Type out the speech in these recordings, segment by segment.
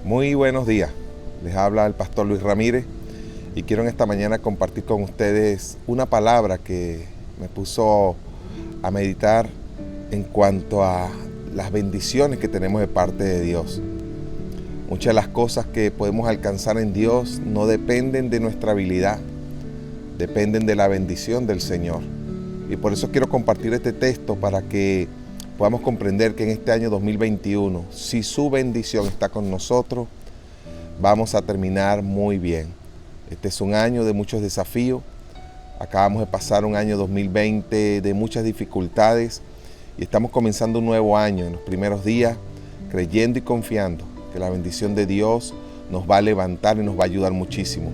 Muy buenos días, les habla el pastor Luis Ramírez y quiero en esta mañana compartir con ustedes una palabra que me puso a meditar en cuanto a las bendiciones que tenemos de parte de Dios. Muchas de las cosas que podemos alcanzar en Dios no dependen de nuestra habilidad, dependen de la bendición del Señor. Y por eso quiero compartir este texto para que podamos comprender que en este año 2021, si su bendición está con nosotros, vamos a terminar muy bien. Este es un año de muchos desafíos. Acabamos de pasar un año 2020 de muchas dificultades y estamos comenzando un nuevo año en los primeros días, creyendo y confiando que la bendición de Dios nos va a levantar y nos va a ayudar muchísimo.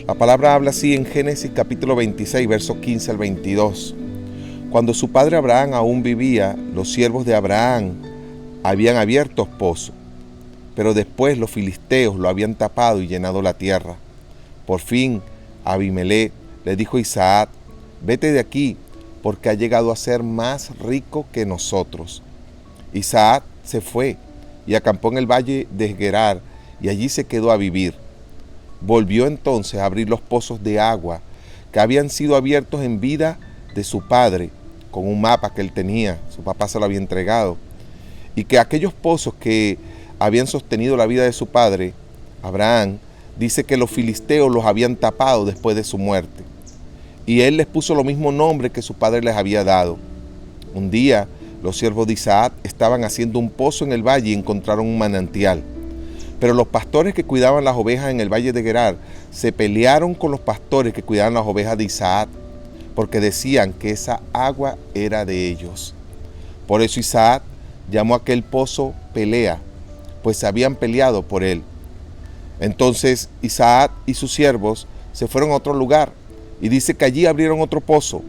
La palabra habla así en Génesis capítulo 26, versos 15 al 22. Cuando su padre Abraham aún vivía, los siervos de Abraham habían abierto pozos, pero después los filisteos lo habían tapado y llenado la tierra. Por fin, Abimelech le dijo a Isaac: vete de aquí, porque ha llegado a ser más rico que nosotros. Isaac se fue y acampó en el valle de Gerar, y allí se quedó a vivir. Volvió entonces a abrir los pozos de agua que habían sido abiertos en vida de su padre, con un mapa que él tenía, su papá se lo había entregado, y que aquellos pozos que habían sostenido la vida de su padre, Abraham, dice que los filisteos los habían tapado después de su muerte. Y él les puso lo mismo nombre que su padre les había dado. Un día, los siervos de Isaac estaban haciendo un pozo en el valle y encontraron un manantial. Pero los pastores que cuidaban las ovejas en el valle de Gerar se pelearon con los pastores que cuidaban las ovejas de Isaac, porque decían que esa agua era de ellos. Por eso Isaac llamó a aquel pozo Pelea, pues se habían peleado por él. Entonces Isaac y sus siervos se fueron a otro lugar, y dice que allí abrieron otro pozo,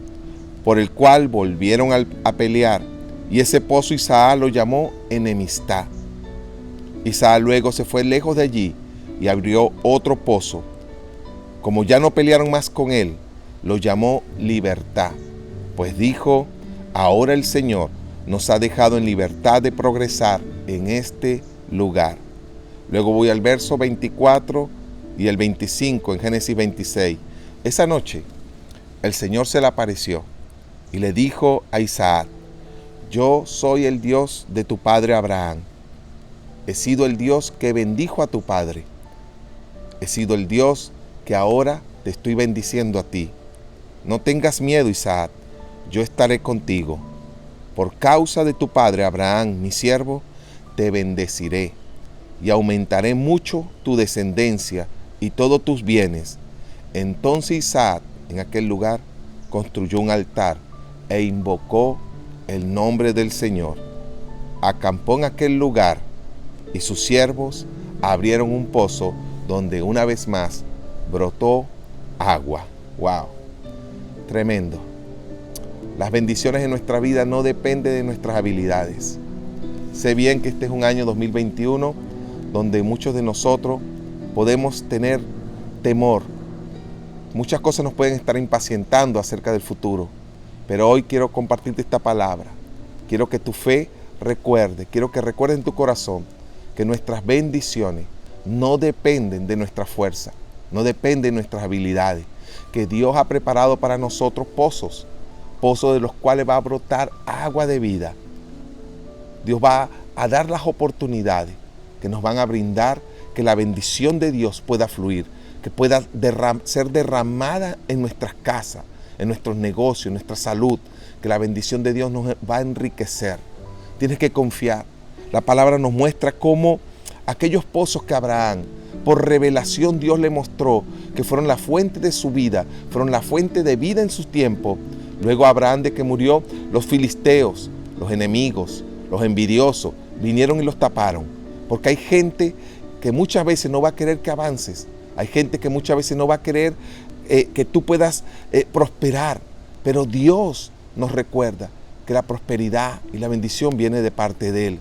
por el cual volvieron a pelear, y ese pozo Isaac lo llamó Enemistad. Isaac luego se fue lejos de allí y abrió otro pozo. Como ya no pelearon más con él, lo llamó Libertad, pues dijo: ahora el Señor nos ha dejado en libertad de progresar en este lugar. Luego voy al verso 24 y el 25 en Génesis 26. Esa noche el Señor se le apareció y le dijo a Isaac: yo soy el Dios de tu padre Abraham. He sido el Dios que bendijo a tu padre. He sido el Dios que ahora te estoy bendiciendo a ti. No tengas miedo, Isaac, yo estaré contigo. Por causa de tu padre Abraham, mi siervo, te bendeciré y aumentaré mucho tu descendencia y todos tus bienes. Entonces Isaac, en aquel lugar, construyó un altar e invocó el nombre del Señor. Acampó en aquel lugar y sus siervos abrieron un pozo donde una vez más brotó agua. ¡Wow! Tremendo. Las bendiciones en nuestra vida no dependen de nuestras habilidades. Sé bien que este es un año 2021 donde muchos de nosotros podemos tener temor. Muchas cosas nos pueden estar impacientando acerca del futuro. Pero hoy quiero compartirte esta palabra. Quiero que tu fe recuerde, quiero que recuerdes en tu corazón que nuestras bendiciones no dependen de nuestra fuerza, no dependen de nuestras habilidades, que Dios ha preparado para nosotros pozos de los cuales va a brotar agua de vida. Dios va a dar las oportunidades que nos van a brindar que la bendición de Dios pueda fluir, que pueda ser derramada en nuestras casas, en nuestros negocios, en nuestra salud, que la bendición de Dios nos va a enriquecer. Tienes que confiar. La palabra nos muestra cómo aquellos pozos que Abraham, por revelación, Dios le mostró que fueron la fuente de su vida, fueron la fuente de vida en su tiempo. Luego Abraham, de que murió, los filisteos, los enemigos, los envidiosos, vinieron y los taparon. Porque hay gente que muchas veces no va a querer que avances. Hay gente que muchas veces no va a querer que tú puedas prosperar. Pero Dios nos recuerda que la prosperidad y la bendición viene de parte de Él.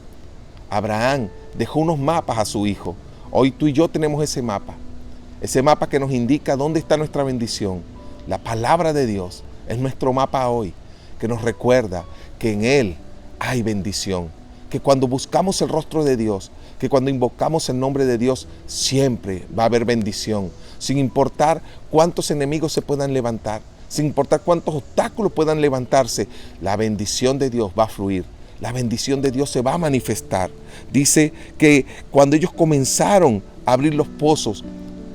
Abraham dejó unos mapas a su hijo. Hoy tú y yo tenemos ese mapa que nos indica dónde está nuestra bendición. La palabra de Dios es nuestro mapa hoy, que nos recuerda que en Él hay bendición, que cuando buscamos el rostro de Dios, que cuando invocamos el nombre de Dios siempre va a haber bendición, sin importar cuántos enemigos se puedan levantar, sin importar cuántos obstáculos puedan levantarse, la bendición de Dios va a fluir, la bendición de Dios se va a manifestar. Dice que cuando ellos comenzaron a abrir los pozos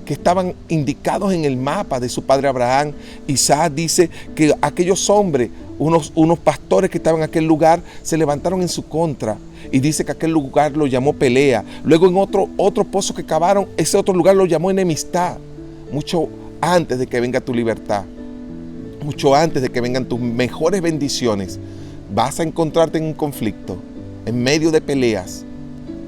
que estaban indicados en el mapa de su padre Abraham, Isaac dice que aquellos hombres, unos pastores que estaban en aquel lugar, se levantaron en su contra y dice que aquel lugar lo llamó pelea. Luego en otro pozo que cavaron, ese otro lugar lo llamó enemistad. Mucho antes de que venga tu libertad, mucho antes de que vengan tus mejores bendiciones, vas a encontrarte en un conflicto, en medio de peleas.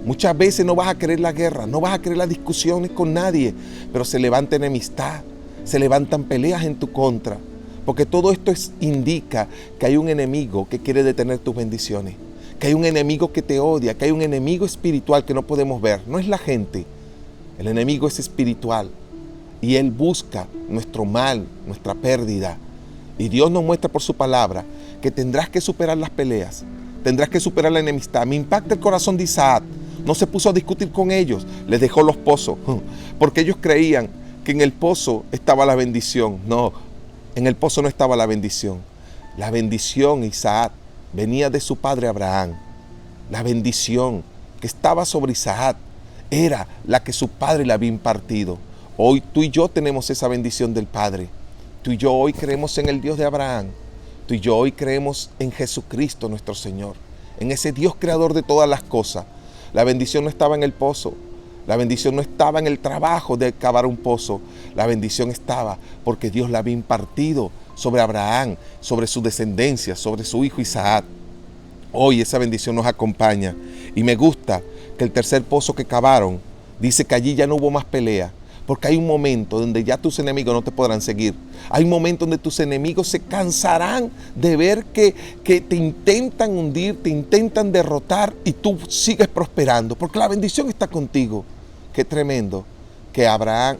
Muchas veces no vas a querer la guerra, no vas a querer las discusiones con nadie, pero se levanta enemistad, se levantan peleas en tu contra, porque todo esto indica que hay un enemigo que quiere detener tus bendiciones, que hay un enemigo que te odia, que hay un enemigo espiritual que no podemos ver. No es la gente, el enemigo es espiritual y él busca nuestro mal, nuestra pérdida. Y Dios nos muestra por su palabra que tendrás que superar las peleas, tendrás que superar la enemistad. Me impacta el corazón de Isaac. No se puso a discutir con ellos, les dejó los pozos, porque ellos creían que en el pozo estaba la bendición. No, en el pozo no estaba la bendición. La bendición, Isaac, venía de su padre Abraham. La bendición que estaba sobre Isaac era la que su padre le había impartido. Hoy tú y yo tenemos esa bendición del Padre. Tú y yo hoy creemos en el Dios de Abraham. Tú y yo hoy creemos en Jesucristo nuestro Señor, en ese Dios creador de todas las cosas. La bendición no estaba en el pozo, la bendición no estaba en el trabajo de cavar un pozo, la bendición estaba porque Dios la había impartido sobre Abraham, sobre su descendencia, sobre su hijo Isaac. Hoy esa bendición nos acompaña y me gusta que el tercer pozo que cavaron dice que allí ya no hubo más pelea, porque hay un momento donde ya tus enemigos no te podrán seguir. Hay un momento donde tus enemigos se cansarán de ver que te intentan hundir, te intentan derrotar y tú sigues prosperando, porque la bendición está contigo. Qué tremendo que Abraham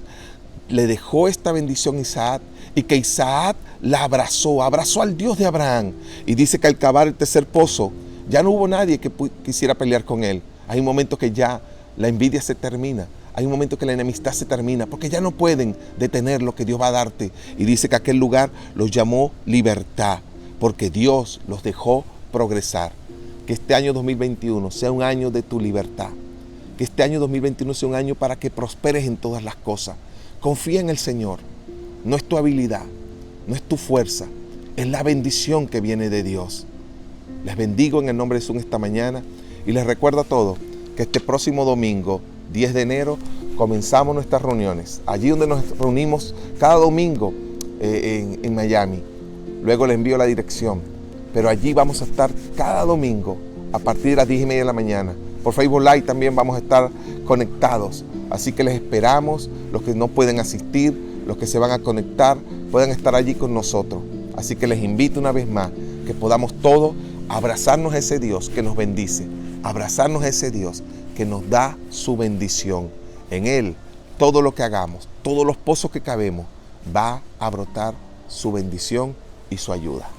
le dejó esta bendición a Isaac y que Isaac la abrazó al Dios de Abraham. Y dice que al cavar el tercer pozo ya no hubo nadie que quisiera pelear con él. Hay un momento que ya la envidia se termina. Hay un momento que la enemistad se termina, porque ya no pueden detener lo que Dios va a darte. Y dice que aquel lugar los llamó libertad, porque Dios los dejó progresar. Que este año 2021 sea un año de tu libertad. Que este año 2021 sea un año para que prosperes en todas las cosas. Confía en el Señor. No es tu habilidad, no es tu fuerza, es la bendición que viene de Dios. Les bendigo en el nombre de Jesús esta mañana y les recuerdo a todos que este próximo domingo, 10 de enero, comenzamos nuestras reuniones. Allí donde nos reunimos cada domingo en Miami. Luego les envío la dirección. Pero allí vamos a estar cada domingo a partir de las 10:30 de la mañana. Por Facebook Live también vamos a estar conectados. Así que les esperamos. Los que no pueden asistir, los que se van a conectar, puedan estar allí con nosotros. Así que les invito una vez más que podamos todos abrazarnos a ese Dios que nos bendice. Abrazarnos a ese Dios que nos da su bendición. En Él, todo lo que hagamos, todos los pozos que cavemos, va a brotar su bendición y su ayuda.